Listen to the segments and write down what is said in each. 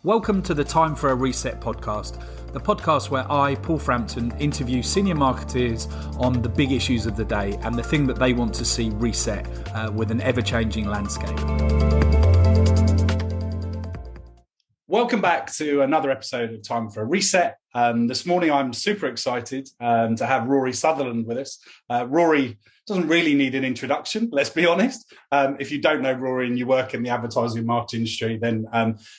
Welcome to the Time for a Reset podcast, the podcast where I, Paul Frampton, interview senior marketers on the big issues of the day and the thing that they want to see reset with an ever-changing landscape. Welcome back to another episode of Time for a Reset. This morning I'm super excited to have Rory Sutherland with us. Rory doesn't really need an introduction, let's be honest. If you don't know Rory and you work in the advertising and marketing industry, then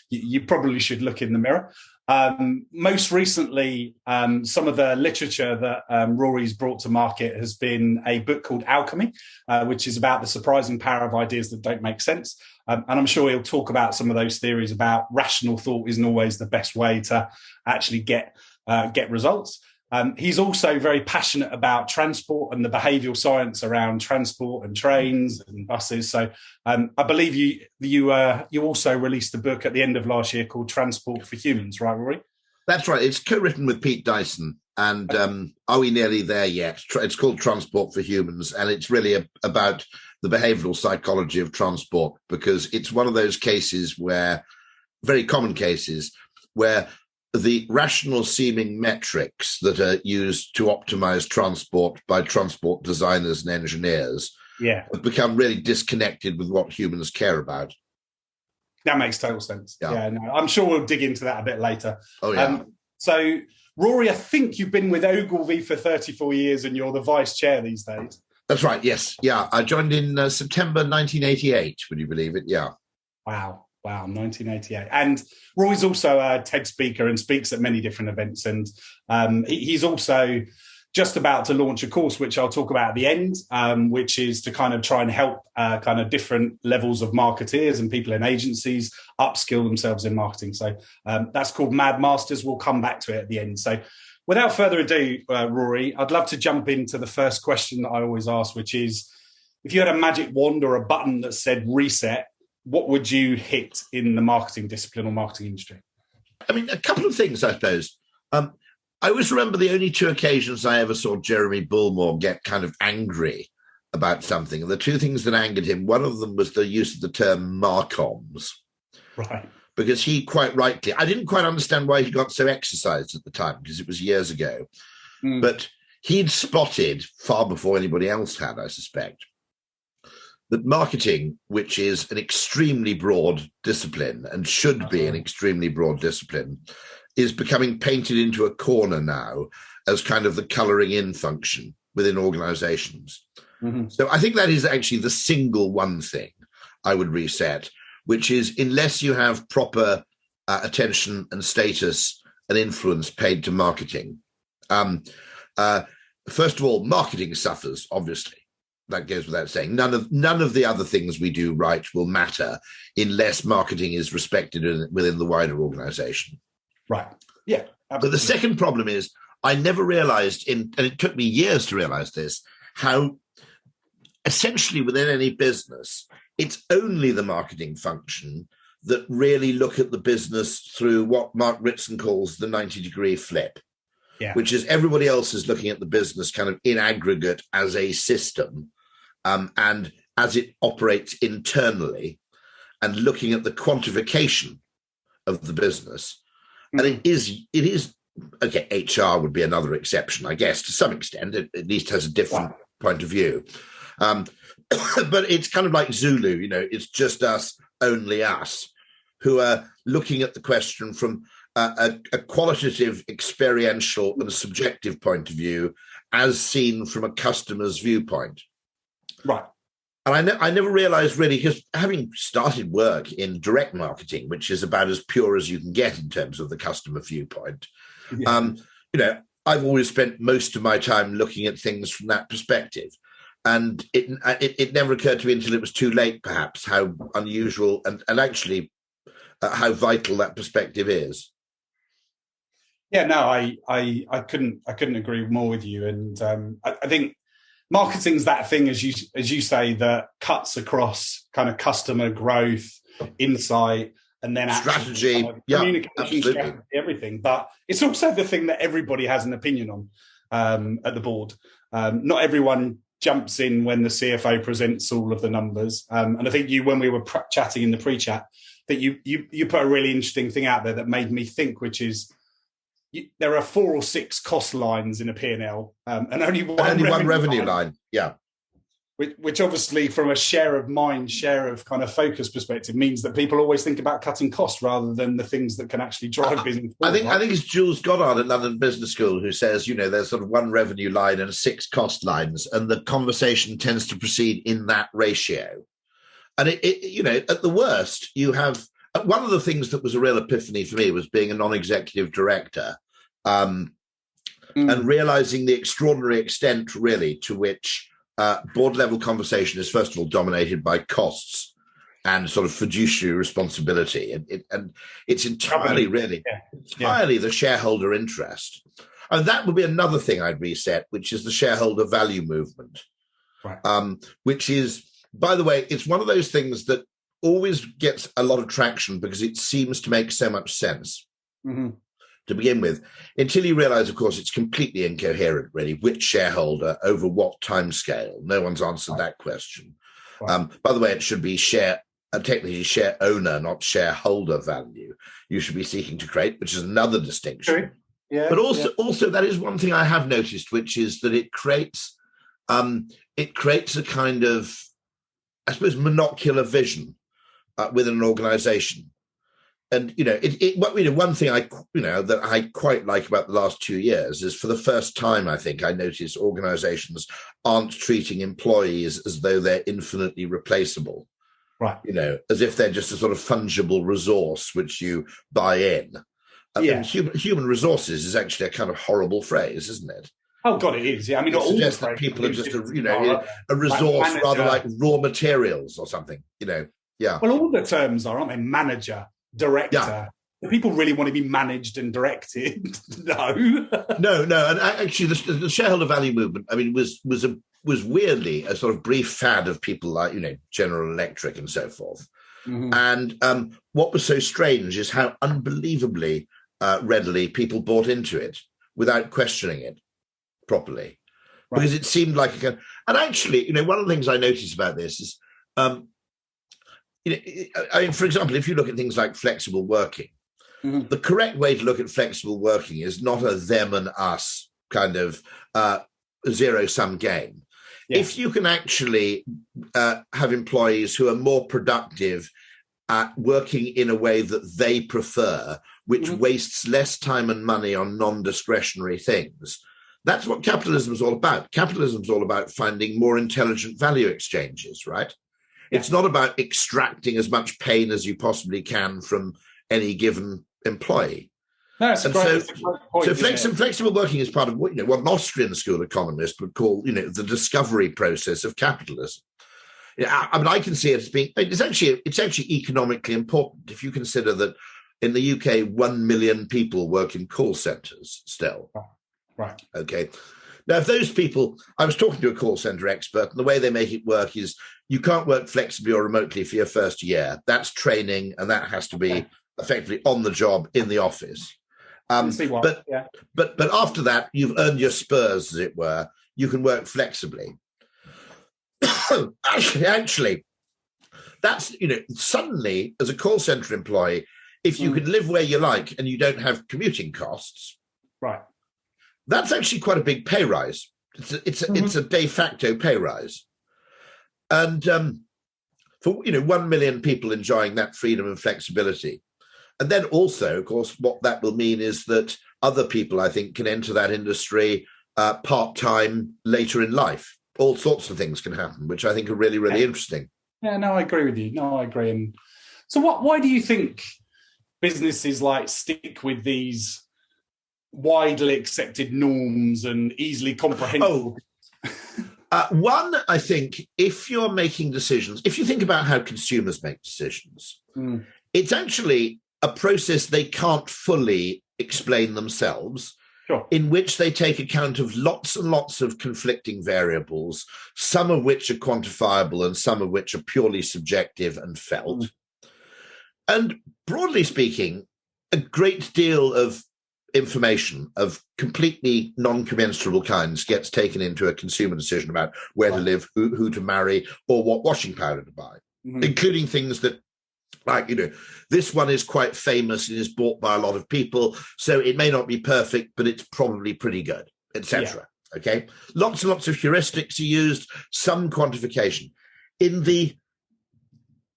you probably should look in the mirror. Most recently, some of the literature that Rory's brought to market has been a book called Alchemy, which is about the surprising power of ideas that don't make sense. And I'm sure he'll talk about some of those theories about rational thought isn't always the best way to actually get results. He's also very passionate about transport and the behavioural science around transport and trains and buses. So I believe you also released a book at the end of last year called Transport for Humans, right, Rory? That's right. It's co-written with Pete Dyson. And are we nearly there yet? It's called Transport for Humans, and it's really about the behavioural psychology of transport, because it's one of those cases where, very common cases, where the rational seeming metrics that are used to optimize transport by transport designers and engineers have become really disconnected with what humans care about. That makes total sense. I'm sure we'll dig into that a bit later. Oh, yeah. So, Rory, I think you've been with Ogilvy for 34 years and you're the vice chair these days. That's right, yes. Yeah, I joined in September 1988, would you believe it? Yeah. Wow, 1988. And Roy's also a TED speaker and speaks at many different events. And he's also just about to launch a course, which I'll talk about at the end, which is to kind of try and help kind of different levels of marketeers and people in agencies upskill themselves in marketing. So that's called Mad Masters. We'll come back to it at the end. So without further ado, Rory, I'd love to jump into the first question that I always ask, which is, if you had a magic wand or a button that said reset, what would you hit in the marketing discipline or marketing industry? I mean, a couple of things, I suppose. I always remember the only two occasions I ever saw Jeremy Bullmore get kind of angry about something. And the two things that angered him, one of them was the use of the term Marcomms. Right. Because he quite rightly, I didn't quite understand why he got so exercised at the time, because it was years ago. But he'd spotted, far before anybody else had, I suspect, that marketing, which is an extremely broad discipline and should be an extremely broad discipline, is becoming painted into a corner now as kind of the colouring in function within organisations. So I think that is actually the single one thing I would reset, which is, unless you have proper attention and status and influence paid to marketing, first of all, marketing suffers, obviously. That goes without saying. None of the other things we do right will matter unless marketing is respected within the wider organisation. Right. Yeah. Absolutely. But the second problem is, I never realised, and it took me years to realise this, how essentially within any business, it's only the marketing function that really look at the business through what Mark Ritson calls the 90-degree flip, which is everybody else is looking at the business kind of in aggregate as a system, and as it operates internally, and looking at the quantification of the business. And it is okay, HR would be another exception, I guess, to some extent. It at least has a different point of view. But it's kind of like Zulu, it's just us, only us, who are looking at the question from a qualitative, experiential and subjective point of view, as seen from a customer's viewpoint. Right. And I never realized really, because having started work in direct marketing, which is about as pure as you can get in terms of the customer viewpoint, I've always spent most of my time looking at things from that perspective. And it never occurred to me until it was too late, perhaps, how unusual and actually how vital that perspective is. Yeah, no, I couldn't agree more with you. And I think marketing's that thing, as you say, that cuts across kind of customer growth, insight, and then strategy, communication, strategy, everything. But it's also the thing that everybody has an opinion on at the board. Not everyone jumps in when the CFO presents all of the numbers. And I think when we were chatting in the pre-chat, that you put a really interesting thing out there that made me think, which is there are 4 or 6 cost lines in a P&L, and only one revenue line. Yeah. Which obviously, from a share of kind of focus perspective, means that people always think about cutting costs rather than the things that can actually drive business forward. I think it's Jules Goddard at London Business School who says, there's sort of 1 revenue line and 6 cost lines, and the conversation tends to proceed in that ratio. And at the worst, you have one of the things that was a real epiphany for me was being a non-executive director, and realizing the extraordinary extent, really, to which board level conversation is first of all dominated by costs and sort of fiduciary responsibility, and it's entirely the shareholder interest, and that would be another thing I'd reset, which is the shareholder value movement, right. Which is, by the way, it's one of those things that always gets a lot of traction because it seems to make so much sense. To begin with, until you realize, of course, it's completely incoherent, really, which shareholder over what time scale. No one's answered that question. Right. By the way, it should be technically share owner, not shareholder value. You should be seeking to create, which is another distinction. True. Yeah, but also that is one thing I have noticed, which is that it creates a kind of, I suppose, monocular vision within an organization. And one thing that I quite like about the last 2 years is, for the first time, I think I notice organizations aren't treating employees as though they're infinitely replaceable, right? As if they're just a sort of fungible resource which you buy in. Human resources is actually a kind of horrible phrase, isn't it? Oh God, it is. Yeah, I mean, it suggests that people are just a resource, rather like raw materials or something. Yeah. Well, all the terms are, aren't they? Manager, director. Yeah. Do people really want to be managed and directed? No. No. And actually, the shareholder value movement, I mean, was weirdly a sort of brief fad of people like General Electric and so forth. And what was so strange is how unbelievably readily people bought into it without questioning it properly, because it seemed like and actually, one of the things I noticed about this is, I mean, for example, if you look at things like flexible working, the correct way to look at flexible working is not a them and us kind of zero-sum game. Yeah. If you can actually have employees who are more productive at working in a way that they prefer, which wastes less time and money on non-discretionary things, that's what capitalism is all about. Capitalism is all about finding more intelligent value exchanges, right? It's not about extracting as much pain as you possibly can from any given employee. No, it's a great point. So flexible working is part of what an Austrian school economist would call, the discovery process of capitalism. I mean, I can see it as being, it's actually economically important if you consider that in the UK, 1 million people work in call centres still. Right. Okay. Now, if those people, I was talking to a call centre expert, and the way they make it work is you can't work flexibly or remotely for your first year. That's training, and that has to be effectively on the job in the office. But after that, you've earned your spurs, as it were. You can work flexibly. actually, that's, suddenly, as a call centre employee, if you can live where you like and you don't have commuting costs, right, that's actually quite a big pay rise. It's a de facto pay rise. And for 1 million people enjoying that freedom and flexibility. And then also, of course, what that will mean is that other people, I think, can enter that industry part-time later in life. All sorts of things can happen, which I think are really, really interesting. Yeah, no, I agree with you. No, I agree. And so why do you think businesses stick with these widely accepted norms and easily comprehensible? One, I think, if you're making decisions, if you think about how consumers make decisions, it's actually a process they can't fully explain themselves, in which they take account of lots and lots of conflicting variables, some of which are quantifiable and some of which are purely subjective and felt. And broadly speaking, a great deal of information of completely non-commensurable kinds gets taken into a consumer decision about where to live, who to marry, or what washing powder to buy, including things that Like, this one is quite famous and is bought by a lot of people, so it may not be perfect, but it's probably pretty good, etc. Yeah. Okay, lots and lots of heuristics are used, some quantification. In the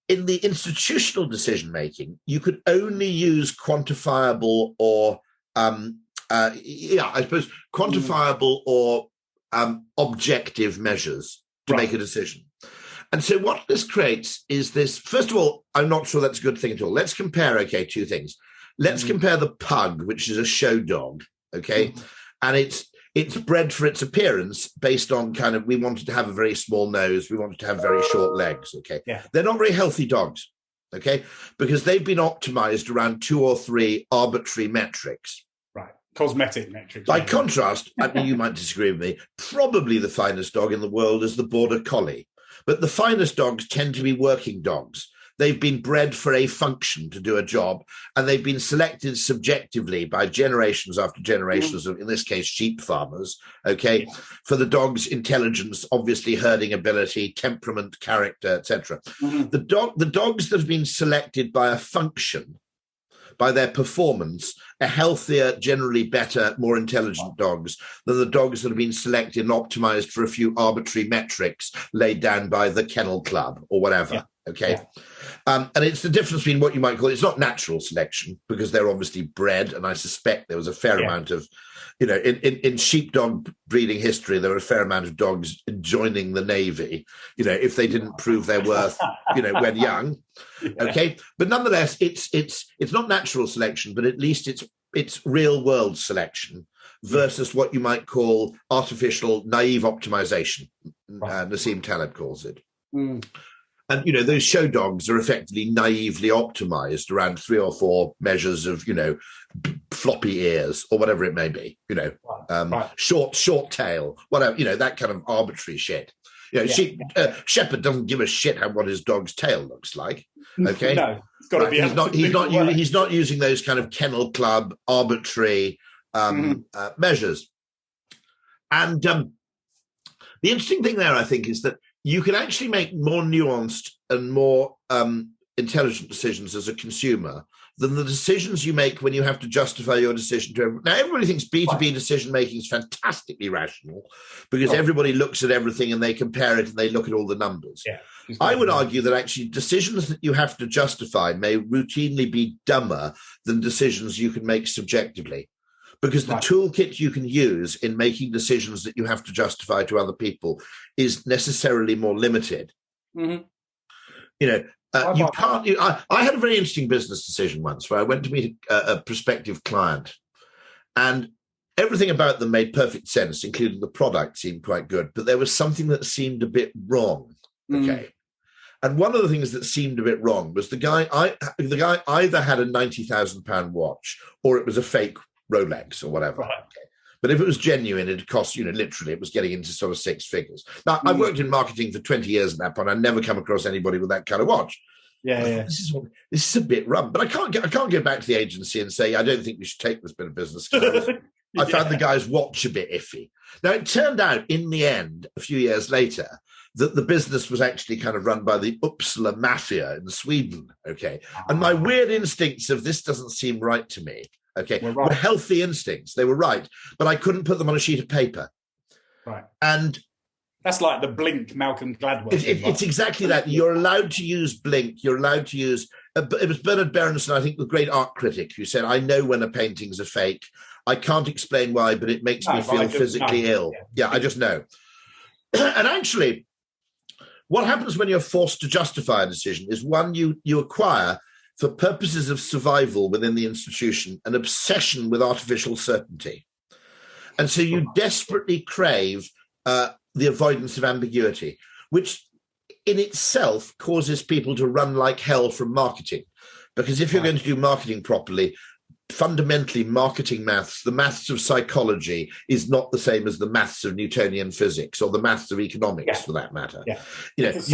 institutional decision making, you could only use quantifiable or quantifiable or objective measures to make a decision. And so what this creates is this, first of all, I'm not sure that's a good thing at all. Let's compare, two things. Let's compare the pug, which is a show dog, and it's bred for its appearance based on we wanted to have a very small nose, we wanted to have very short legs, Yeah. They're not very healthy dogs, because they've been optimized around 2 or 3 arbitrary metrics. Right, cosmetic metrics. By contrast, I mean, you might disagree with me, probably the finest dog in the world is the Border Collie. But the finest dogs tend to be working dogs. They've been bred for a function to do a job, and they've been selected subjectively by generations after generations of, in this case, sheep farmers, for the dog's intelligence, obviously herding ability, temperament, character, etc. The dogs that have been selected by a function, by their performance, are healthier, generally better, more intelligent dogs than the dogs that have been selected and optimized for a few arbitrary metrics laid down by the Kennel Club or whatever. And it's the difference between what you might call, it's not natural selection, because they're obviously bred, and I suspect there was a fair amount of, in sheepdog breeding history, there were a fair amount of dogs joining the Navy, if they didn't prove their worth, when young. But nonetheless, it's not natural selection, but at least it's real world selection versus what you might call artificial naive optimization. Nassim Taleb calls it. And, those show dogs are effectively naively optimized around 3 or 4 measures of, floppy ears or whatever it may be, short tail, whatever, that kind of arbitrary shit. Shepherd doesn't give a shit what his dog's tail looks like. No, it's got to be. He's not using those kind of Kennel Club arbitrary measures. And the interesting thing there, I think, is that you can actually make more nuanced and more intelligent decisions as a consumer than the decisions you make when you have to justify your decision to everyone. Now, everybody thinks B2B decision-making is fantastically rational because everybody looks at everything and they compare it and they look at all the numbers. I would argue that actually decisions that you have to justify may routinely be dumber than decisions you can make subjectively, because the toolkit you can use in making decisions that you have to justify to other people is necessarily more limited. You can't. I had a very interesting business decision once where I went to meet a prospective client, and everything about them made perfect sense, including the product seemed quite good, but there was something that seemed a bit wrong. And one of the things that seemed a bit wrong was the guy either had a £90,000 watch or it was a fake Rolex or whatever. But if it was genuine, it'd cost, literally, it was getting into sort of 6 figures. Now, I've worked in marketing for 20 years at that point. I've never come across anybody with that kind of watch. This is a bit rum. But I can't go back to the agency and say, I don't think we should take this bit of business. I found the guy's watch a bit iffy. Now, it turned out in the end, a few years later, that the business was actually kind of run by the Uppsala mafia in Sweden. And my weird instincts of this doesn't seem right to me. Were healthy instincts. They were right, but I couldn't put them on a sheet of paper. And that's like the Blink Malcolm Gladwell. It's exactly that. You're allowed to use Blink. You're allowed to use. It was Bernard Berenson, I think, the great art critic, who said, "I know when a painting's a fake. I can't explain why, but it makes me feel physically ill. I just know." And actually, what happens when you're forced to justify a decision is, one, you acquire, for purposes of survival within the institution, an obsession with artificial certainty. And so you desperately crave the avoidance of ambiguity, which in itself causes people to run like hell from marketing. Because if you're going to do marketing properly, fundamentally marketing maths, the maths of psychology, is not the same as the maths of Newtonian physics or the maths of economics, for that matter. It's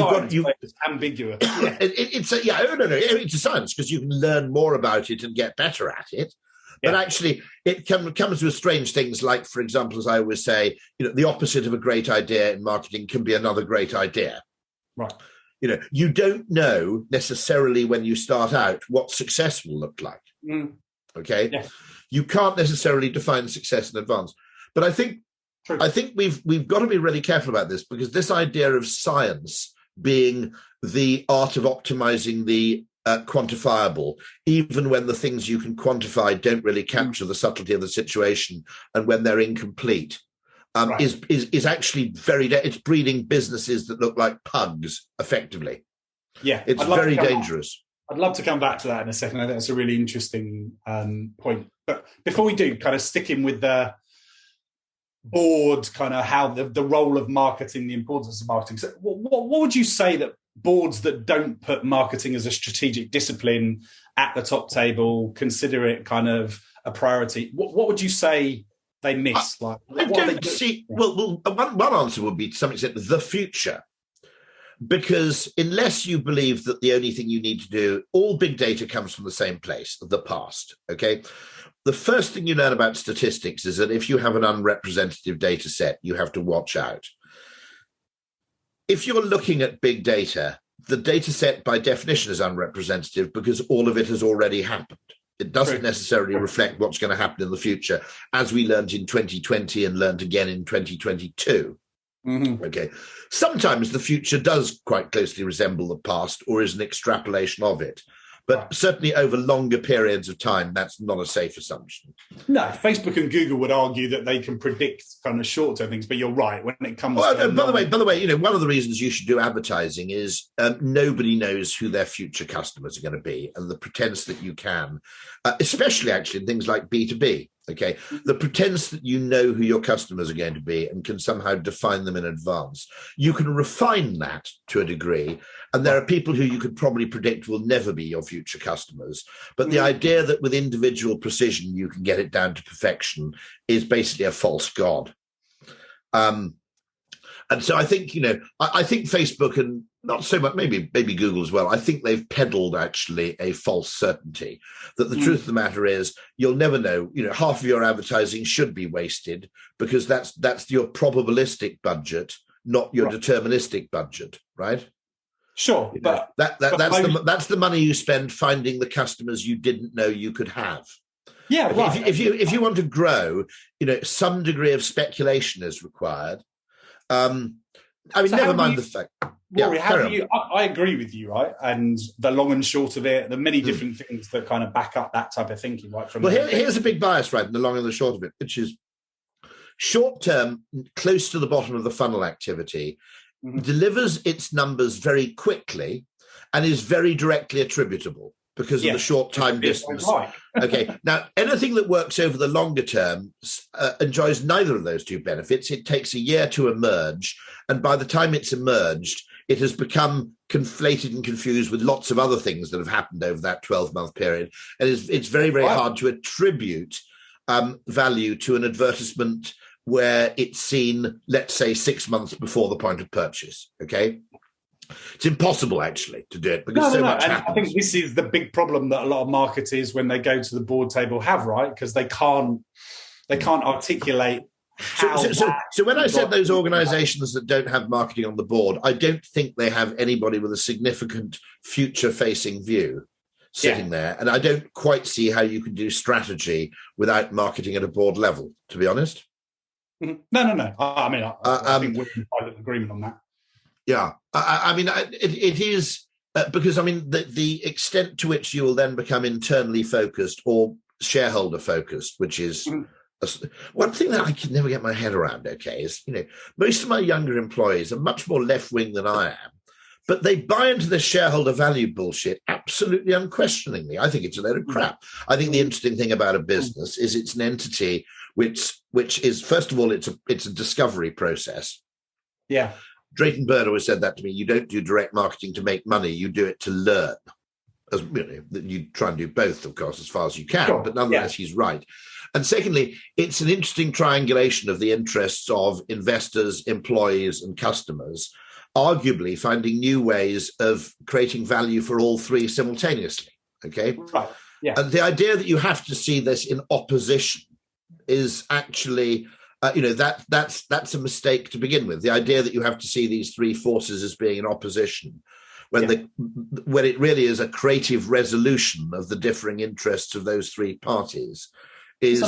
ambiguous. It's a science, because you can learn more about it and get better at it. But actually, it comes with strange things like, for example, as I always say, the opposite of a great idea in marketing can be another great idea. You don't know necessarily when you start out what success will look like. Okay, yeah. You can't necessarily define success in advance. But I think we've got to be really careful about this, because this idea of science being the art of optimizing the quantifiable, even when the things you can quantify don't really capture the subtlety of the situation, and when they're incomplete, is actually it's breeding businesses that look like pugs, effectively. Yeah, it's very dangerous. I'd love to come back to that in a second. I think that's a really interesting point. But before we do, kind of sticking with the board, kind of how the role of marketing, the importance of marketing. So what would you say that boards that don't put marketing as a strategic discipline at the top table, consider it kind of a priority, what would you say they miss? I don't see. Well, one answer would be, to some extent, the future. Because unless you believe that the only thing you need to do, all big data comes from the same place, the past, okay? The first thing you learn about statistics is that if you have an unrepresentative data set, you have to watch out. If you're looking at big data, the data set by definition is unrepresentative, because all of it has already happened. It doesn't necessarily reflect what's going to happen in the future, as we learned in 2020 and learned again in 2022. Okay. Sometimes the future does quite closely resemble the past, or is an extrapolation of it. But certainly over longer periods of time, that's not a safe assumption. No, Facebook and Google would argue that they can predict kind of short-term things, but you're right. When it comes to... By the way, one of the reasons you should do advertising is nobody knows who their future customers are going to be. And the pretense that you can, especially actually in things like B2B, okay, the pretense that you know who your customers are going to be and can somehow define them in advance. You can refine that to a degree. And there are people who you could probably predict will never be your future customers. But the idea that with individual precision, you can get it down to perfection is basically a false god. And so I think, I think Facebook, and not so much, maybe Google as well, I think they've peddled actually a false certainty that the truth of the matter is you'll never know, half of your advertising should be wasted, because that's your probabilistic budget, not your deterministic budget, right? Sure, but that's the money you spend finding the customers you didn't know you could have. Yeah, right. If you want to grow, some degree of speculation is required. Never mind the fact. Rory, I agree with you, right? And the long and short of it, the many different things that kind of back up that type of thinking, right? Here's a big bias, right? The long and the short of it, which is short term, close to the bottom of the funnel activity, delivers its numbers very quickly and is very directly attributable because of the short time distance. Okay, now anything that works over the longer term enjoys neither of those two benefits. It takes a year to emerge, and by the time it's emerged, it has become conflated and confused with lots of other things that have happened over that 12-month period. And it's very, very hard to attribute value to an advertisement where it's seen, let's say, 6 months before the point of purchase, okay? It's impossible, actually, to do it because so much happens. I think this is the big problem that a lot of marketers, when they go to the board table, have, right? Because they can't articulate how... So when I said those organisations that don't have marketing on the board, I don't think they have anybody with a significant future-facing view sitting there. And I don't quite see how you can do strategy without marketing at a board level, to be honest. No. I think we're in private agreement on that. Yeah. It is because, the extent to which you will then become internally focused or shareholder focused, which is one thing that I can never get my head around, okay, is, most of my younger employees are much more left-wing than I am, but they buy into the shareholder value bullshit absolutely unquestioningly. I think it's a load of crap. I think the interesting thing about a business is it's an entity which is, first of all, it's a discovery process. Yeah. Drayton Bird always said that to me. You don't do direct marketing to make money. You do it to learn. As you try and do both, of course, as far as you can. Sure. But nonetheless, he's right. And secondly, it's an interesting triangulation of the interests of investors, employees, and customers, arguably finding new ways of creating value for all three simultaneously. Okay. Right. Yeah. And the idea that you have to see this in opposition is actually, that's a mistake to begin with. The idea that you have to see these three forces as being in opposition when it really is a creative resolution of the differing interests of those three parties is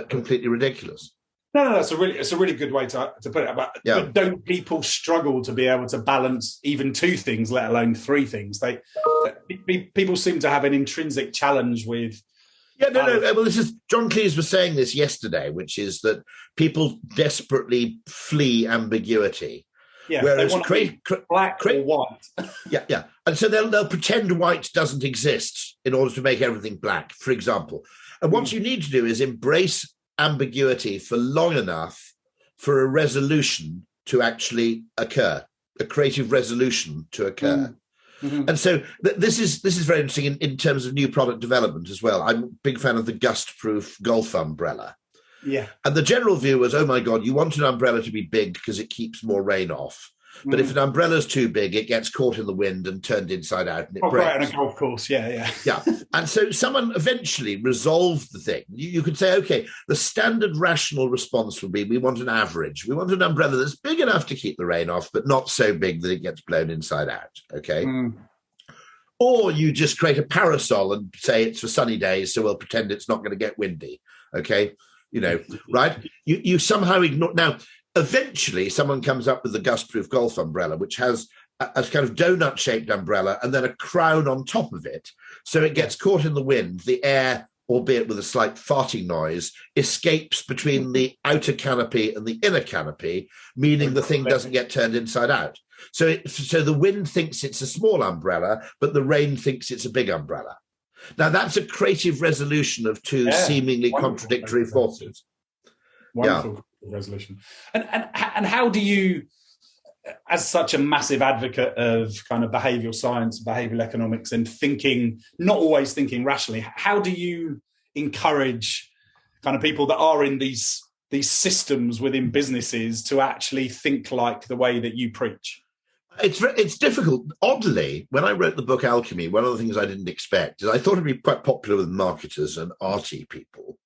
completely ridiculous. No, it's a really good way to put it. But don't people struggle to be able to balance even two things, let alone three things? People seem to have an intrinsic challenge with. Yeah, no. Well, this is John Cleese was saying this yesterday, which is that people desperately flee ambiguity. Yeah, whereas black or white. yeah, and so they'll pretend white doesn't exist in order to make everything black, for example. And what you need to do is embrace ambiguity for long enough for a resolution to actually occur, a creative resolution to occur. Mm-hmm. And so this is very interesting in terms of new product development as well. I'm a big fan of the gust-proof golf umbrella. Yeah. And the general view was, oh my God, you want an umbrella to be big because it keeps more rain off. But if an umbrella's too big, it gets caught in the wind and turned inside out and it breaks. Right, on a golf course, yeah. And so someone eventually resolved the thing. You could say, okay, the standard rational response would be, we want an average. We want an umbrella that's big enough to keep the rain off, but not so big that it gets blown inside out, okay? Or you just create a parasol and say it's for sunny days, so we'll pretend it's not going to get windy, okay? Right? You somehow ignore... Now, eventually, someone comes up with the gust-proof golf umbrella, which has a kind of donut-shaped umbrella and then a crown on top of it. So it gets caught in the wind. The air, albeit with a slight farting noise, escapes between the outer canopy and the inner canopy, meaning the thing doesn't get turned inside out. So the wind thinks it's a small umbrella, but the rain thinks it's a big umbrella. Now, that's a creative resolution of two seemingly contradictory forces. Wonderful resolution. And how do you, as such a massive advocate of kind of behavioural science, behavioural economics, and not always thinking rationally, how do you encourage kind of people that are in these systems within businesses to actually think like the way that you preach? It's difficult. Oddly, when I wrote the book Alchemy, one of the things I didn't expect is I thought it'd be quite popular with marketers and arty people.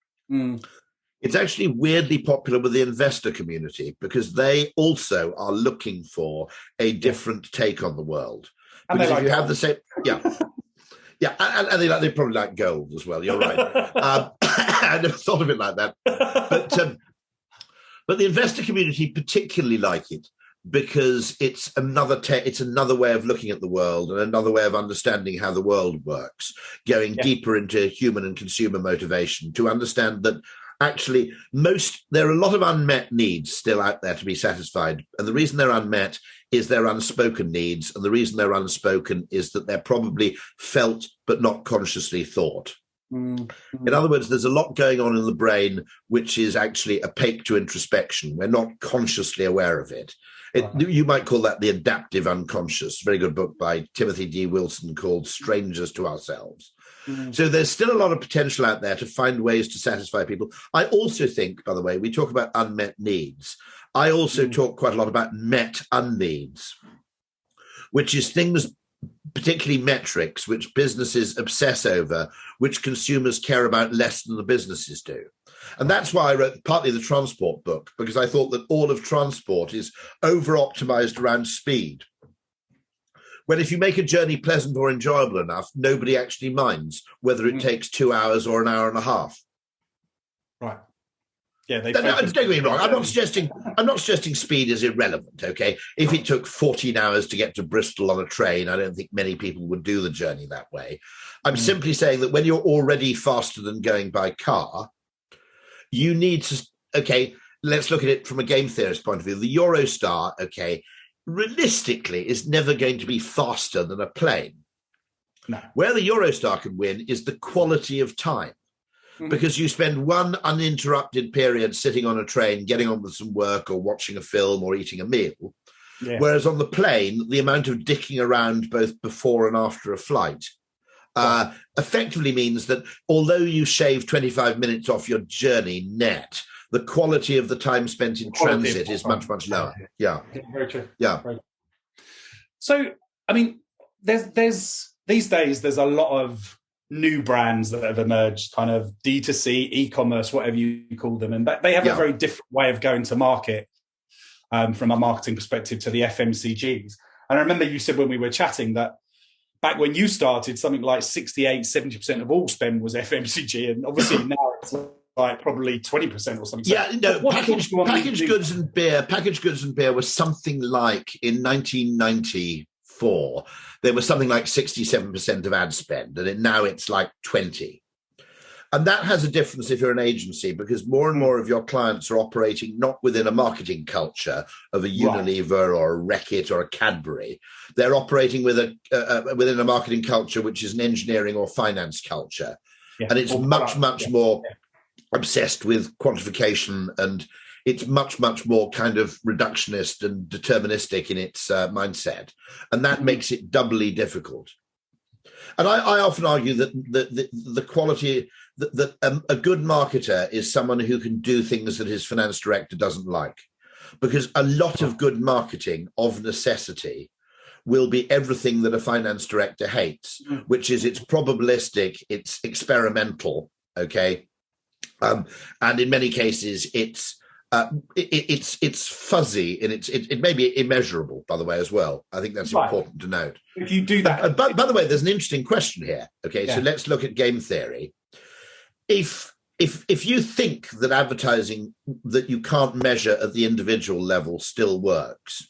It's actually weirdly popular with the investor community because they also are looking for a different take on the world. And because if you gold. have the same, and they probably like gold as well. You're right. I never thought of it like that, but the investor community particularly like it because it's another way of looking at the world and another way of understanding how the world works, going deeper into human and consumer motivation to understand that. Actually, there are a lot of unmet needs still out there to be satisfied. And the reason they're unmet is they're unspoken needs. And the reason they're unspoken is that they're probably felt but not consciously thought. In other words, there's a lot going on in the brain which is actually opaque to introspection. We're not consciously aware of it. You might call that the adaptive unconscious. Very good book by Timothy D. Wilson called Strangers to Ourselves. So there's still a lot of potential out there to find ways to satisfy people. I also think, by the way, we talk about unmet needs. I also talk quite a lot about met unneeds, which is things, particularly metrics, which businesses obsess over, which consumers care about less than the businesses do. And that's why I wrote partly the transport book, because I thought that all of transport is over-optimized around speed. When if you make a journey pleasant or enjoyable enough, nobody actually minds whether it takes 2 hours or an hour and a half. Right. Yeah, don't get me wrong. I'm not suggesting speed is irrelevant. Okay, if it took 14 hours to get to Bristol on a train, I don't think many people would do the journey that way. I'm simply saying that when you're already faster than going by car, you need to. Okay, let's look at it from a game theorist point of view. The Eurostar, realistically is never going to be faster than a plane. No. Where the Eurostar can win is the quality of time. Because you spend one uninterrupted period sitting on a train, getting on with some work or watching a film or eating a meal. Yeah. Whereas on the plane, the amount of dicking around both before and after a flight effectively means that although you shave 25 minutes off your journey net, the quality of the time spent in transit is much, much lower. Yeah. Very true. Yeah. Very true. So, I mean, there's these days, there's a lot of new brands that have emerged, kind of D2C, e-commerce, whatever you call them. And they have a very different way of going to market from a marketing perspective to the FMCGs. And I remember you said when we were chatting that back when you started, something like 70% of all spend was FMCG, and obviously now it's like probably 20% or something. Yeah, no, packaged goods and beer was something like, in 1994, there was something like 67% of ad spend, and now it's like 20. And that has a difference if you're an agency, because more and more of your clients are operating not within a marketing culture of a Unilever or a Reckitt or a Cadbury. They're operating within a marketing culture which is an engineering or finance culture. Yeah. And it's much more obsessed with quantification, and it's much more kind of reductionist and deterministic in its mindset. And that makes it doubly difficult. And I often argue that the quality, that a good marketer is someone who can do things that his finance director doesn't like. Because a lot of good marketing, of necessity, will be everything that a finance director hates, which is it's probabilistic, it's experimental, okay? And in many cases, it's fuzzy, and it may be immeasurable, by the way, as well. I think that's important to note. If you do that, by the way, there's an interesting question here. Okay, so let's look at game theory. If you think that advertising that you can't measure at the individual level still works,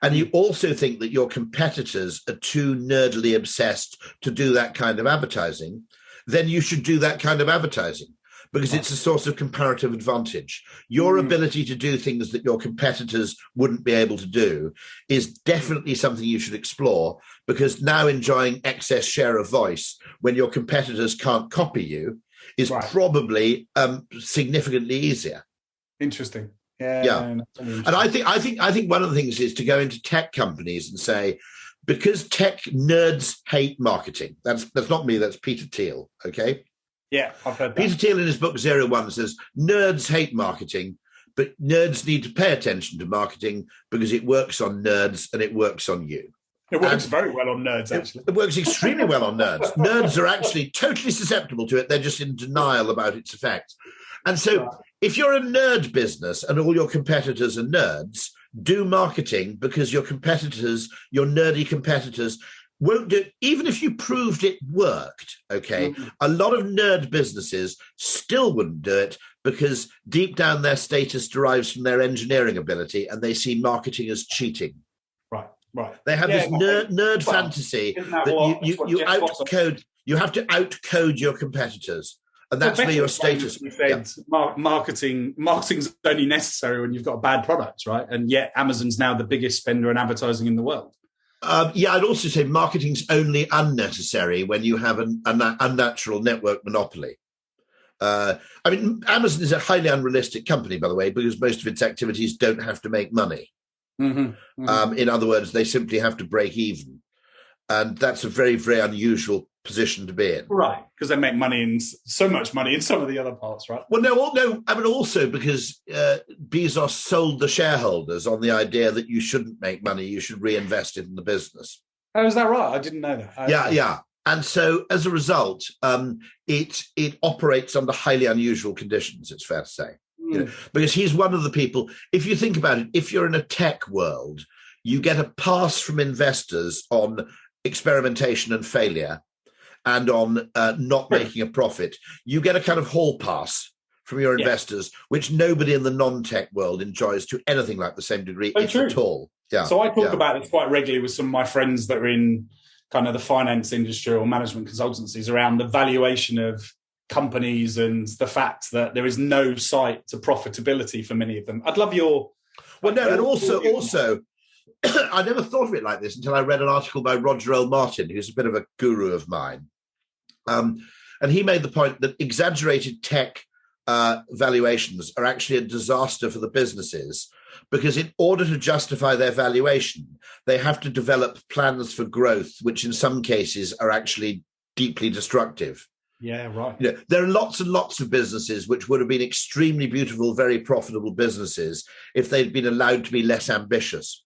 and you also think that your competitors are too nerdily obsessed to do that kind of advertising, then you should do that kind of advertising, because it's a source of comparative advantage. Your ability to do things that your competitors wouldn't be able to do is definitely something you should explore, because now enjoying excess share of voice when your competitors can't copy you is probably significantly easier. Interesting. Yeah. And I think one of the things is to go into tech companies and say, because tech nerds hate marketing. That's not me, that's Peter Thiel, okay? Yeah, I've heard that. Peter Thiel in his book 01 says, nerds hate marketing, but nerds need to pay attention to marketing because it works on nerds and it works on you. It works very well on nerds, actually. It works extremely well on nerds. Nerds are actually totally susceptible to it. They're just in denial about its effects. And so if you're a nerd business and all your competitors are nerds, do marketing, because your competitors, your nerdy competitors, won't do it, even if you proved it worked, okay? A lot of nerd businesses still wouldn't do it, because deep down their status derives from their engineering ability, and they see marketing as cheating. Right. They have this nerd fantasy that you have to outcode your competitors. And that's where your status. Marketing's only necessary when you've got a bad product, right? And yet Amazon's now the biggest spender in advertising in the world. I'd also say marketing's only unnecessary when you have an unnatural network monopoly. Amazon is a highly unrealistic company, by the way, because most of its activities don't have to make money. In other words, they simply have to break even. And that's a very, very unusual position to be in. Right, because they make money, so much money in some of the other parts, right? Well, no. Also because Bezos sold the shareholders on the idea that you shouldn't make money, you should reinvest it in the business. Oh, is that right? I didn't know that. Yeah. And so as a result, it operates under highly unusual conditions, it's fair to say. Because he's one of the people, if you think about it, if you're in a tech world, you get a pass from investors on experimentation and failure and on not making a profit. You get a kind of hall pass from your investors, which nobody in the non-tech world enjoys to anything like the same degree, if at all. Yeah. So I talk about this quite regularly with some of my friends that are in kind of the finance industry or management consultancies around the valuation of companies and the fact that there is no sight to profitability for many of them. I'd love your... Well, no, and also, I never thought of it like this until I read an article by Roger L. Martin, who's a bit of a guru of mine. And he made the point that exaggerated tech valuations are actually a disaster for the businesses, because in order to justify their valuation, they have to develop plans for growth, which in some cases are actually deeply destructive. Yeah, right. There are lots and lots of businesses which would have been extremely beautiful, very profitable businesses if they'd been allowed to be less ambitious.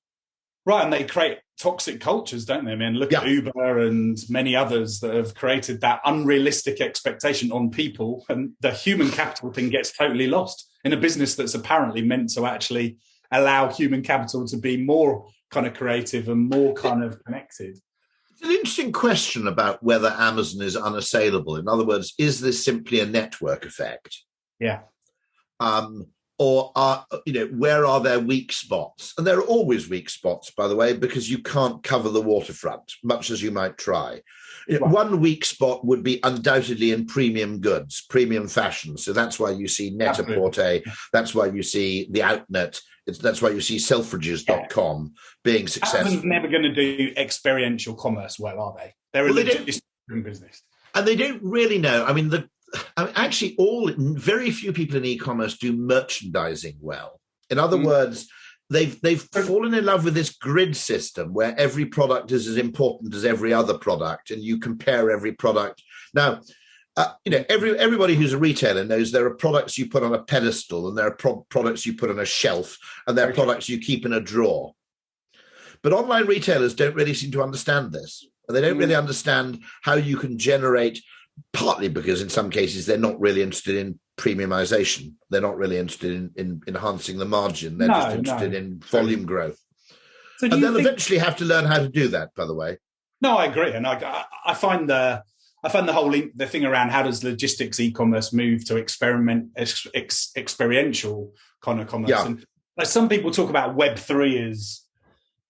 Right, and they create toxic cultures, don't they? I mean, look at Uber and many others that have created that unrealistic expectation on people, and the human capital thing gets totally lost in a business that's apparently meant to actually allow human capital to be more kind of creative and more kind of connected. It's an interesting question about whether Amazon is unassailable. In other words, is this simply a network effect? Yeah. Or where are there weak spots? And there are always weak spots, by the way, because you can't cover the waterfront, much as you might try. Right. One weak spot would be undoubtedly in premium goods, premium fashion. So that's why you see Net-a-Porter. That's why you see the Outnet. That's why you see Selfridges.com being successful. Amazon's never going to do experiential commerce well, are they? They're a logistics business. And they don't really know. Actually, very few people in e-commerce do merchandising well. In other words, they've fallen in love with this grid system where every product is as important as every other product, and you compare every product. Now, everybody who's a retailer knows there are products you put on a pedestal, and there are products you put on a shelf, and there are products you keep in a drawer. But online retailers don't really seem to understand this. They don't really understand how you can generate. Partly because in some cases they're not really interested in premiumization. They're not really interested in enhancing the margin. They're just interested in volume growth. So and they'll eventually have to learn how to do that, by the way. No, I agree. And I find the whole the thing around how does logistics e-commerce move to experiential kind of commerce. Yeah. And some people talk about Web3 as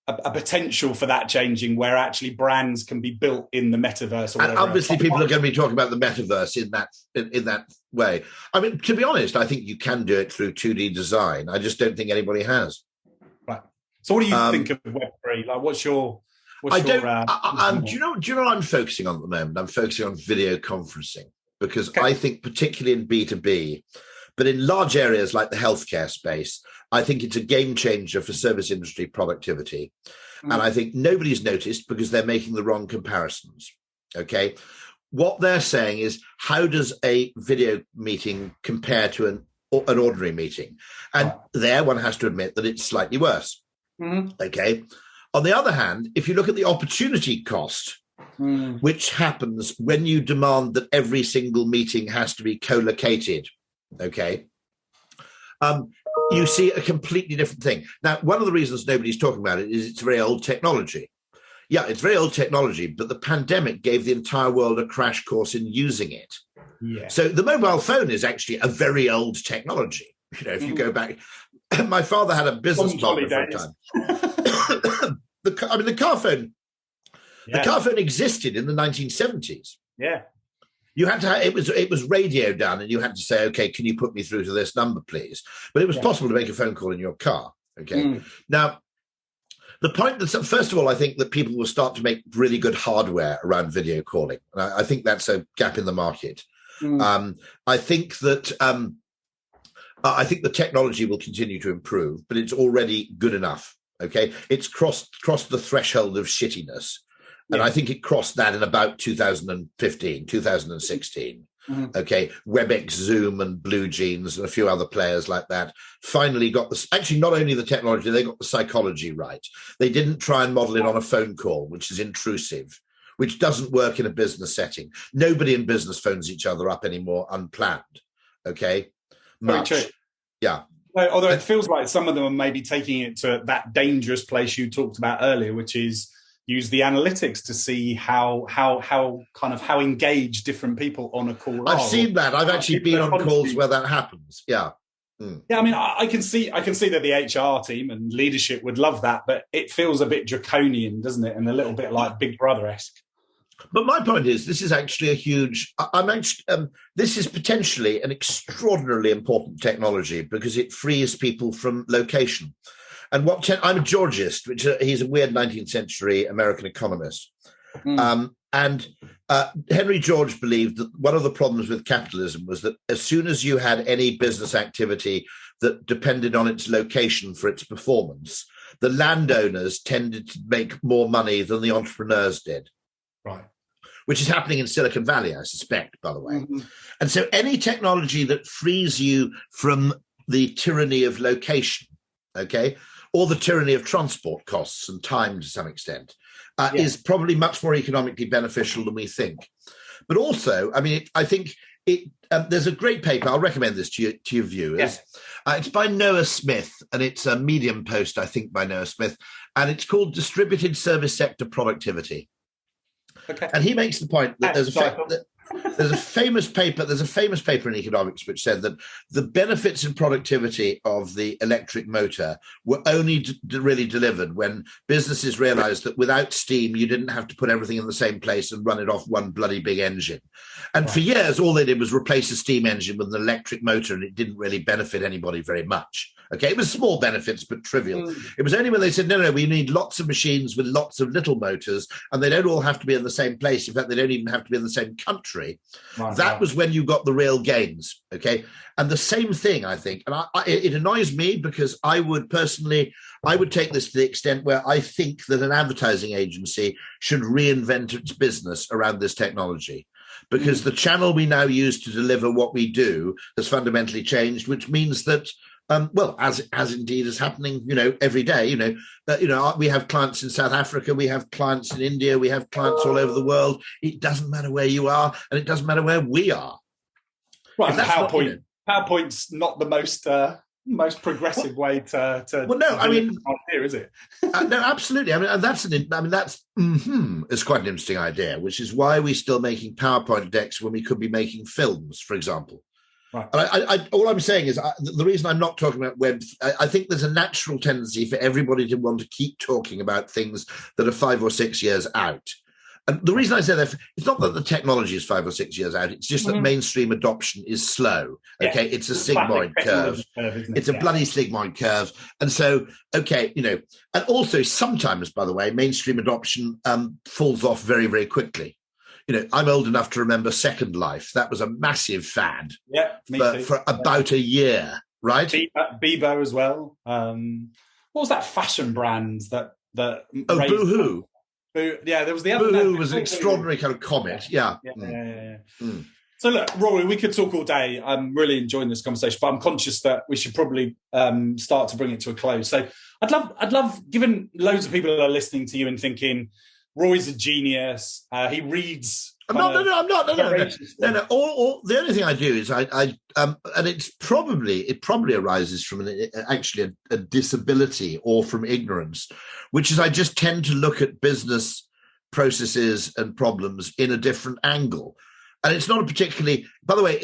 a potential for that changing, where actually brands can be built in the metaverse. And obviously people are going to be talking about the metaverse in that way. To be honest, I think you can do it through 2D design. I just don't think anybody has. Right. So what do you think of Web3? Like, do you know what I'm focusing on at the moment? I'm focusing on video conferencing because I think particularly in B2B, but in large areas like the healthcare space, I think it's a game changer for service industry productivity. And I think nobody's noticed because they're making the wrong comparisons. Okay. What they're saying is, how does a video meeting compare to an ordinary meeting? And there one has to admit that it's slightly worse. Okay. On the other hand, if you look at the opportunity cost, which happens when you demand that every single meeting has to be co-located, okay, you see a completely different thing. Now, one of the reasons nobody's talking about it is it's very old technology. Yeah, it's very old technology, but the pandemic gave the entire world a crash course in using it. Yeah. So the mobile phone is actually a very old technology. If you go back, my father had a business partner for a time. The car phone. Yeah. The car phone existed in the 1970s. Yeah. You had to it was radio done, and you had to say, okay, can you put me through to this number, please? But it was possible to make a phone call in your car. Okay. Now, the point that, first of all, I think that people will start to make really good hardware around video calling. I think that's a gap in the market. I think that the technology will continue to improve, but it's already good enough. Okay, it's crossed the threshold of shittiness. And I think it crossed that in about 2015, 2016. Okay, WebEx, Zoom, and Blue Jeans, and a few other players like that finally got actually not only the technology, they got the psychology right. They didn't try and model it on a phone call, which is intrusive, which doesn't work in a business setting. Nobody in business phones each other up anymore unplanned. Okay, much. Very true. Yeah. Although it feels like some of them are maybe taking it to that dangerous place you talked about earlier, which is use the analytics to see how engaged different people on a call are. I've seen that. I've actually been on calls where that happens. Yeah. Yeah, I can see that the HR team and leadership would love that, but it feels a bit draconian, doesn't it? And a little bit like Big Brother-esque. But my point is, this is actually a huge. This is potentially an extraordinarily important technology because it frees people from location. And I'm a Georgist, which he's a weird 19th century American economist. And Henry George believed that one of the problems with capitalism was that as soon as you had any business activity that depended on its location for its performance, the landowners tended to make more money than the entrepreneurs did. Right. Which is happening in Silicon Valley, I suspect, by the way. And so any technology that frees you from the tyranny of location, okay, or the tyranny of transport costs and time to some extent, is probably much more economically beneficial than we think. But also, I think there's a great paper. I'll recommend this to your viewers. Yes. It's by Noah Smith, and it's a Medium post, I think, by Noah Smith, and it's called Distributed Service Sector Productivity. Okay. And he makes the point that there's a famous paper in economics which said that the benefits in productivity of the electric motor were only really delivered when businesses realized that without steam, you didn't have to put everything in the same place and run it off one bloody big engine. And for years, all they did was replace a steam engine with an electric motor, and it didn't really benefit anybody very much. Okay, it was small benefits, but trivial. It was only when they said, no, we need lots of machines with lots of little motors, and they don't all have to be in the same place. In fact, they don't even have to be in the same country. That was when you got the real gains. Okay, and the same thing, I think, and it annoys me because I would take this to the extent where I think that an advertising agency should reinvent its business around this technology. Because the channel we now use to deliver what we do has fundamentally changed, which means that, as indeed is happening, every day, we have clients in South Africa, we have clients in India, we have clients all over the world. It doesn't matter where you are, and it doesn't matter where we are. Right, PowerPoint's not the most progressive way to well, no, I mean, idea, is it? No, absolutely. I mean, that's it's quite an interesting idea, which is why we're still making PowerPoint decks when we could be making films, for example. Right. And all I'm saying is the reason I'm not talking about web. I think there's a natural tendency for everybody to want to keep talking about things that are 5 or 6 years out. And the reason I say that, it's not that the technology is 5 or 6 years out. It's just that mainstream adoption is slow. Okay, it's a sigmoid curve. It's a bloody sigmoid curve. And so, and also sometimes, by the way, mainstream adoption falls off very, very quickly. I'm old enough to remember Second Life. That was a massive fad for about a year, right? Bebo as well. What was that fashion brand that Boohoo. Yeah, there was the other. Boohoo was an extraordinary kind of comet. Yeah. So look, Rory, we could talk all day. I'm really enjoying this conversation, but I'm conscious that we should probably start to bring it to a close. So I'd love, given loads of people are listening to you and thinking, Rory's a genius. He reads. I'm not. The only thing I do is and it probably arises from a disability or from ignorance, which is I just tend to look at business processes and problems in a different angle. And it's not a particularly, by the way,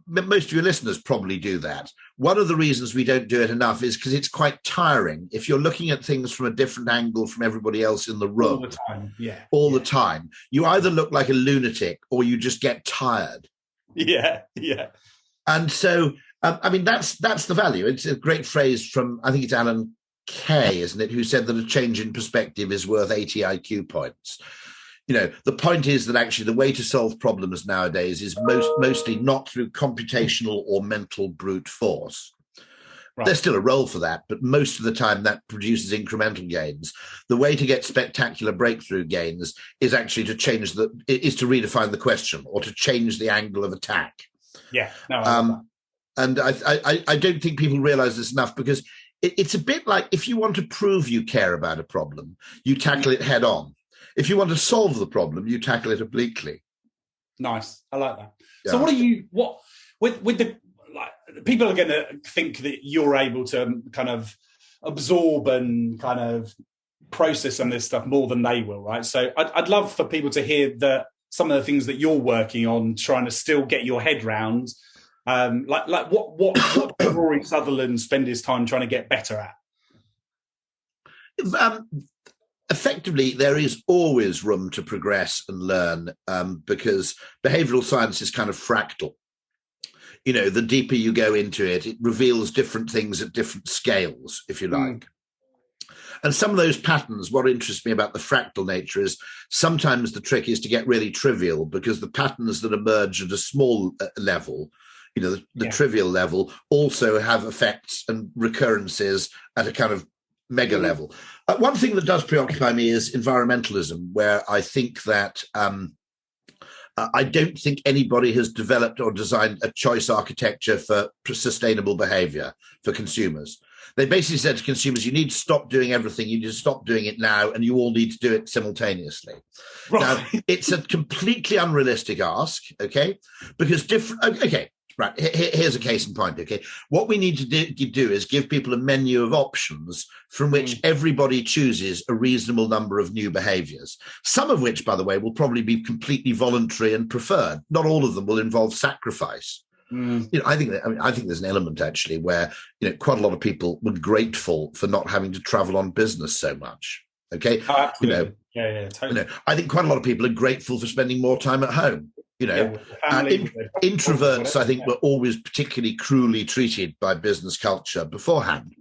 most of your listeners probably do that. One of the reasons we don't do it enough is because it's quite tiring. If you're looking at things from a different angle from everybody else in the room all the time, you either look like a lunatic or you just get tired. Yeah. And so, that's the value. It's a great phrase from, I think it's Alan Kay, isn't it, who said that a change in perspective is worth 80 IQ points. The point is that actually the way to solve problems nowadays is mostly not through computational or mental brute force. Right. There's still a role for that, but most of the time that produces incremental gains. The way to get spectacular breakthrough gains is actually to redefine the question or to change the angle of attack. Yeah. And I don't think people realize this enough, because it's a bit like if you want to prove you care about a problem, you tackle it head on. If you want to solve the problem, you tackle it obliquely. Nice. I like that. Yeah. So with the people are going to think that you're able to kind of absorb and kind of process some of this stuff more than they will, right? So I'd love for people to hear some of the things that you're working on, trying to still get your head round. What does Rory Sutherland spend his time trying to get better at? Effectively, there is always room to progress and learn, because behavioral science is kind of fractal. The deeper you go into it, it reveals different things at different scales, if you like. And some of those patterns, what interests me about the fractal nature is sometimes the trick is to get really trivial, because the patterns that emerge at a small level, the trivial level, also have effects and recurrences at a kind of mega level. One thing that does preoccupy me is environmentalism, where I think that I don't think anybody has developed or designed a choice architecture for sustainable behavior for consumers. They basically said to consumers, you need to stop doing everything. You need to stop doing it now, and you all need to do it simultaneously. Right. Now, it's a completely unrealistic ask, okay? Because Right. Here's a case in point. Okay. What we need to do is give people a menu of options from which everybody chooses a reasonable number of new behaviors. Some of which, by the way, will probably be completely voluntary and preferred. Not all of them will involve sacrifice. I think there's an element actually where, quite a lot of people were grateful for not having to travel on business so much. Okay. Oh, absolutely. Totally. I think quite a lot of people are grateful for spending more time at home. Introverts, I think, were always particularly cruelly treated by business culture beforehand.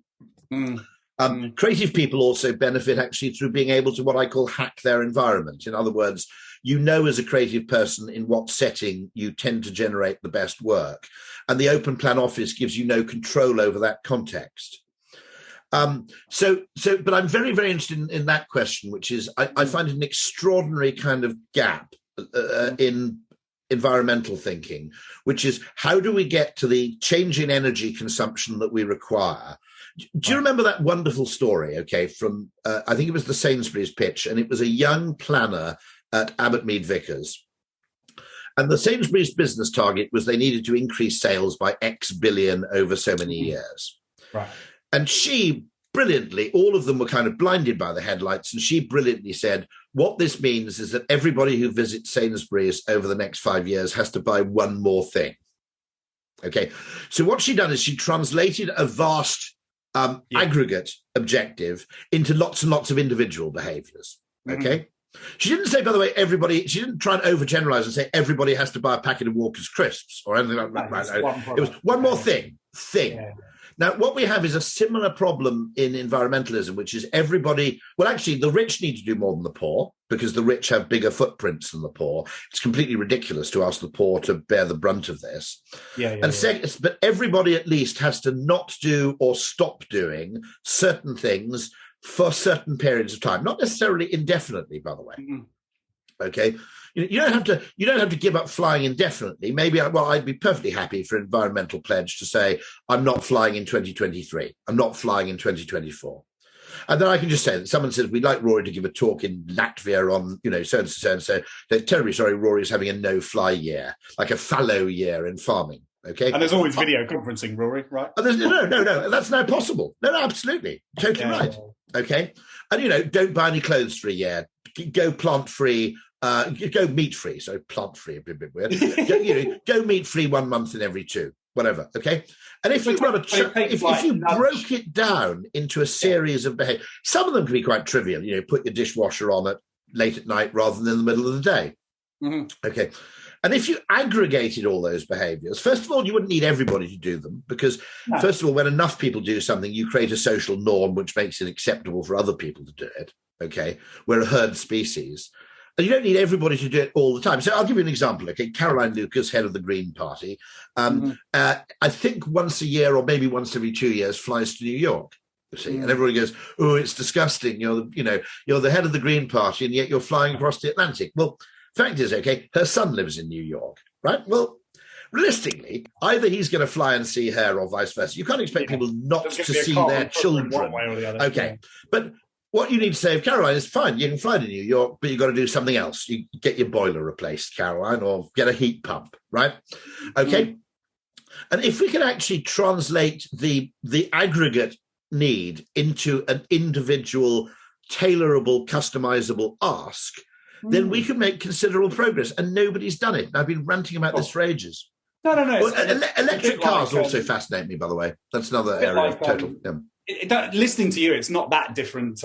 Creative people also benefit actually through being able to what I call hack their environment. In other words, as a creative person in what setting you tend to generate the best work. And the open plan office gives you no control over that context. But I'm very, very interested in that question, which is I find an extraordinary kind of gap in environmental thinking, which is how do we get to the change in energy consumption that we require? Do you remember that wonderful story, from, I think it was the Sainsbury's pitch, and it was a young planner at Abbott Mead Vickers. And the Sainsbury's business target was they needed to increase sales by X billion over so many years. Right. And she brilliantly, all of them were kind of blinded by the headlights, and she brilliantly said, what this means is that everybody who visits Sainsbury's over the next 5 years has to buy one more thing. Okay. So what she done is she translated a vast aggregate objective into lots and lots of individual behaviors. Okay. She didn't say, by the way, she didn't try and overgeneralize and say everybody has to buy a packet of Walker's crisps or anything like that. It was one more thing. Yeah. Now, what we have is a similar problem in environmentalism, which is the rich need to do more than the poor because the rich have bigger footprints than the poor. It's completely ridiculous to ask the poor to bear the brunt of this. But everybody at least has to not do or stop doing certain things for certain periods of time, not necessarily indefinitely, by the way. Okay. You don't have to give up flying indefinitely. Maybe I'd be perfectly happy for Environmental Pledge to say, I'm not flying in 2023. I'm not flying in 2024. And then I can just say that someone says, we'd like Rory to give a talk in Latvia on, so and so. They're terribly sorry, Rory's having a no-fly year, like a fallow year in farming. Okay. And there's always video conferencing, Rory, right? No, that's now possible. No, absolutely. Totally right. Okay. And, don't buy any clothes for a year. Go plant-free. Go meat-free. So plant-free, a bit weird. Go meat-free 1 month in every 2, whatever. Okay. And if you broke it down into a series of behaviors, some of them can be quite trivial. Put your dishwasher on late at night rather than in the middle of the day. Okay. And if you aggregated all those behaviors, first of all, you wouldn't need everybody to do them because, first of all, when enough people do something, you create a social norm which makes it acceptable for other people to do it. Okay. We're a herd species. And you don't need everybody to do it all the time. So I'll give you an example. Okay, Caroline Lucas, head of the Green Party, I think once a year or maybe once every 2 years flies to New York. You see, and everybody goes, "Oh, it's disgusting. You're the head of the Green Party, and yet you're flying across the Atlantic." Well, fact is, her son lives in New York, right? Well, realistically, either he's going to fly and see her, or vice versa. You can't expect people not to see their children. One way or the other. Okay, but what you need to say of Caroline is fine. You can fly to New York, but you've got to do something else. You get your boiler replaced, Caroline, or get a heat pump, right? Okay. And if we can actually translate the aggregate need into an individual, tailorable, customizable ask, then we can make considerable progress. And nobody's done it. I've been ranting about this for ages. No. Well, electric cars also fascinate me, by the way. That's another area of total. Listening to you, it's not that different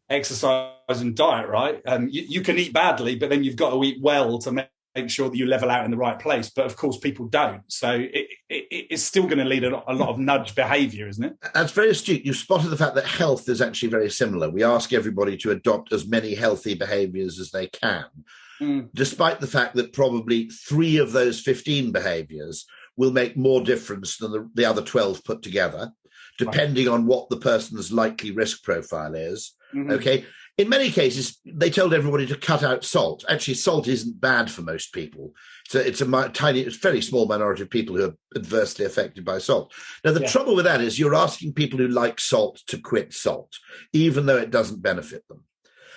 exercise and diet, right? You can eat badly, but then you've got to eat well to make sure that you level out in the right place. But of course, people don't. So it's still going to lead a lot of nudge behaviour, isn't it? That's very astute. You've spotted the fact that health is actually very similar. We ask everybody to adopt as many healthy behaviours as they can, despite the fact that probably 3 of those 15 behaviours will make more difference than the other 12 put together, depending on what the person's likely risk profile is. Okay. In many cases, they told everybody to cut out salt. Actually, salt isn't bad for most people. It's a fairly small minority of people who are adversely affected by salt. Now, the trouble with that is you're asking people who like salt to quit salt, even though it doesn't benefit them.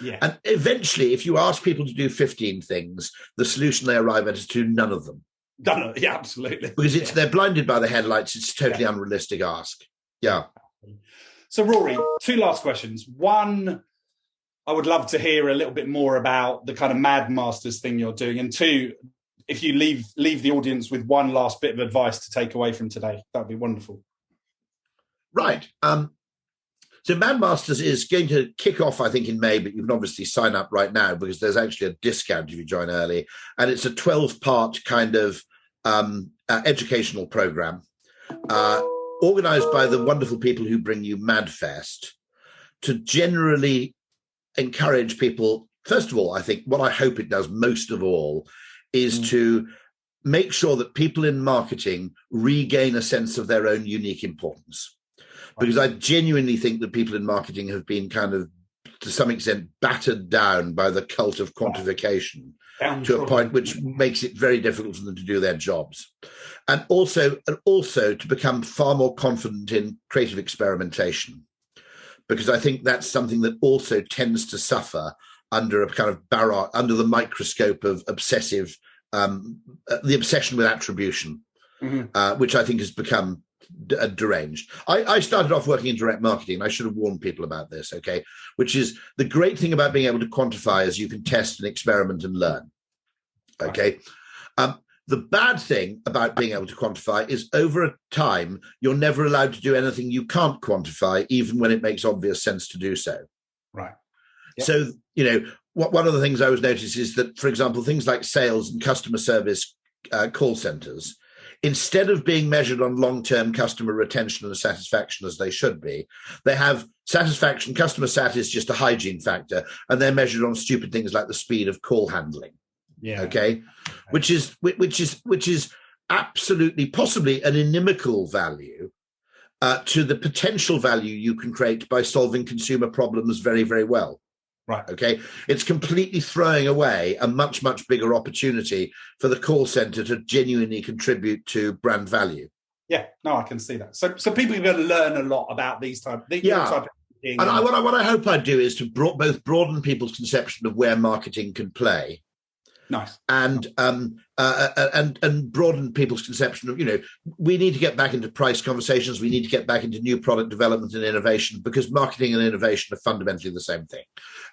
Yeah. And eventually, if you ask people to do 15 things, the solution they arrive at is to do none of them. No, yeah, absolutely. Because they're blinded by the headlights. It's a totally unrealistic ask. Yeah. So, Rory, two last questions. One, I would love to hear a little bit more about the kind of Mad Masters thing you're doing. And two, if you leave the audience with one last bit of advice to take away from today, that would be wonderful. Right. So Mad Masters is going to kick off, I think, in May, but you can obviously sign up right now because there's actually a discount if you join early. And it's a 12-part kind of educational program organized by the wonderful people who bring you MadFest to generally encourage people. First of all, I think what I hope it does most of all is to make sure that people in marketing regain a sense of their own unique importance. Because I genuinely think that people in marketing have been kind of, to some extent, battered down by the cult of quantification to a point which makes it very difficult for them to do their jobs. And also to become far more confident in creative experimentation, because I think that's something that also tends to suffer under a kind of under the microscope of obsessive, the obsession with attribution, which I think has become deranged. I started off working in direct marketing, and I should have warned people about this, okay? Which is the great thing about being able to quantify is you can test and experiment and learn, okay? The bad thing about being able to quantify is over a time, you're never allowed to do anything you can't quantify, even when it makes obvious sense to do so. Right. Yep. So, one of the things I always notice is that, for example, things like sales and customer service call centers, instead of being measured on long-term customer retention and satisfaction as they should be, they have satisfaction. Customer sat is just a hygiene factor, and they're measured on stupid things like the speed of call handling. Yeah. Okay. Which is absolutely possibly an inimical value to the potential value you can create by solving consumer problems very, very well. Right. Okay. It's completely throwing away a much, much bigger opportunity for the call center to genuinely contribute to brand value. Yeah. No, I can see that. So people are going to learn a lot about these type of things. And what I hope I do is to both broaden people's conception of where marketing can play. Nice. And broaden people's conception of, we need to get back into price conversations. We need to get back into new product development and innovation, because marketing and innovation are fundamentally the same thing.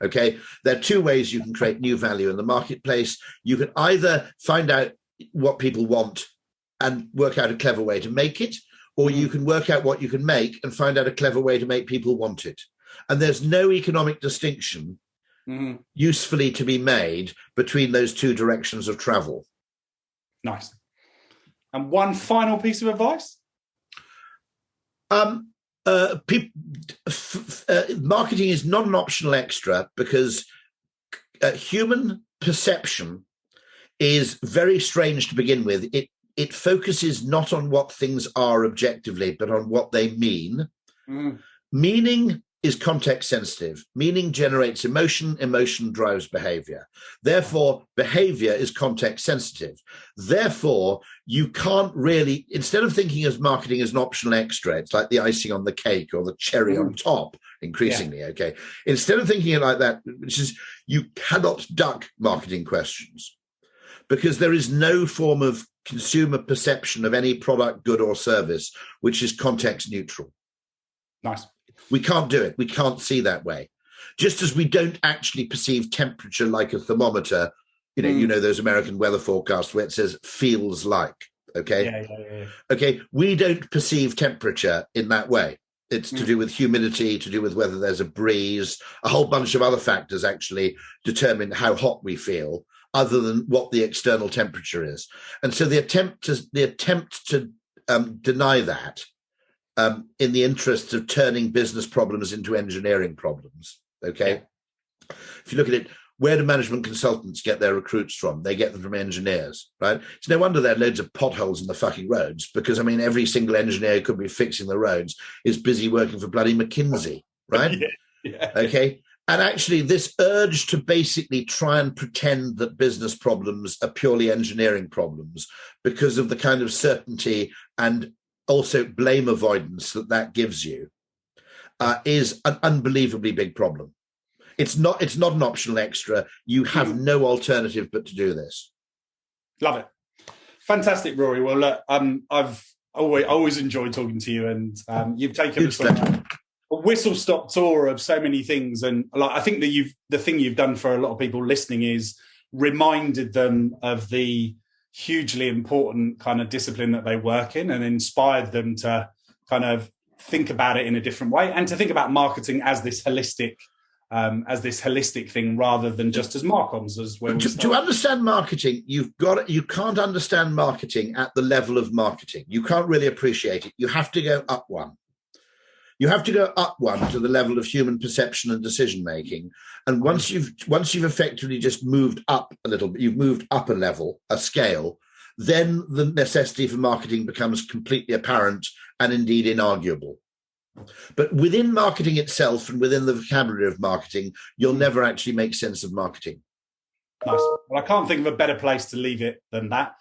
Okay. There are two ways you can create new value in the marketplace. You can either find out what people want and work out a clever way to make it, or you can work out what you can make and find out a clever way to make people want it. And there's no economic distinction usefully to be made between those two directions of travel. Nice. And one final piece of advice? Marketing is not an optional extra, because human perception is very strange to begin with. It focuses not on what things are objectively, but on what they mean. Meaning is context sensitive. Meaning generates emotion. Emotion drives behavior. Therefore, behavior is context sensitive. Therefore, you can't really, instead of thinking of marketing as an optional extra, it's like the icing on the cake or the cherry on top, increasingly, okay? Instead of thinking it like that, which is, you cannot duck marketing questions, because there is no form of consumer perception of any product, good, or service which is context neutral. Nice. We can't do it. We can't see that way. Just as we don't actually perceive temperature like a thermometer, you know those American weather forecasts where it says feels like, okay? Yeah. Okay, we don't perceive temperature in that way. It's to do with humidity, to do with whether there's a breeze. A whole bunch of other factors actually determine how hot we feel, other than what the external temperature is. And so the attempt to deny that in the interest of turning business problems into engineering problems, okay? Yeah. If you look at it, where do management consultants get their recruits from? They get them from engineers, right? It's no wonder there are loads of potholes in the fucking roads, because, every single engineer who could be fixing the roads is busy working for bloody McKinsey, right? Yeah. Okay? And actually, this urge to basically try and pretend that business problems are purely engineering problems, because of the kind of certainty and also blame avoidance that gives you, is an unbelievably big problem. It's not an optional extra. You have no alternative but to do this. Love it. Fantastic, Rory. Well, look, I've always enjoyed talking to you, and you've taken us on a whistle-stop tour of so many things. And like, I think that the thing you've done for a lot of people listening is reminded them of the hugely important kind of discipline that they work in, and inspired them to kind of think about it in a different way, and to think about marketing as this holistic thing rather than just as Marcomms. As well. To understand marketing, you can't understand marketing at the level of marketing. You can't really appreciate it. You have to go up one. You have to go up one to the level of human perception and decision making. And once you've effectively just moved up a little bit, you've moved up a level, a scale, then the necessity for marketing becomes completely apparent and indeed inarguable. But within marketing itself and within the vocabulary of marketing, you'll never actually make sense of marketing. Nice. Well, I can't think of a better place to leave it than that.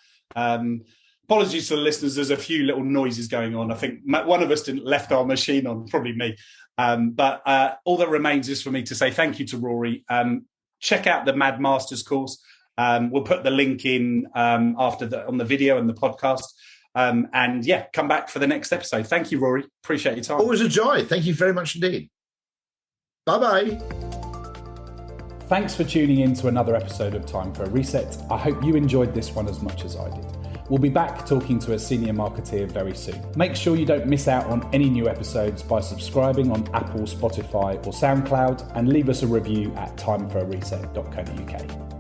Apologies to the listeners. There's a few little noises going on. I think one of us didn't left our machine on, probably me. But all that remains is for me to say thank you to Rory. Check out the Mad Masters course. We'll put the link in on the video and the podcast. And yeah, come back for the next episode. Thank you, Rory. Appreciate your time. Always a joy. Thank you very much indeed. Bye-bye. Thanks for tuning in to another episode of Time for a Reset. I hope you enjoyed this one as much as I did. We'll be back talking to a senior marketeer very soon. Make sure you don't miss out on any new episodes by subscribing on Apple, Spotify or SoundCloud, and leave us a review at timeforareset.co.uk.